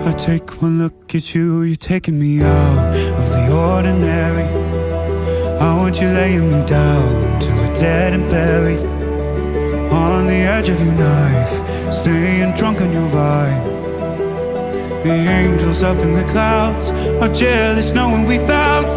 I take one look at you, you're taking me out of the ordinary. I want you laying me down till we're dead and buried, on the edge of your knife, staying drunk on your vine. The angels up in the clouds are jealous knowing we found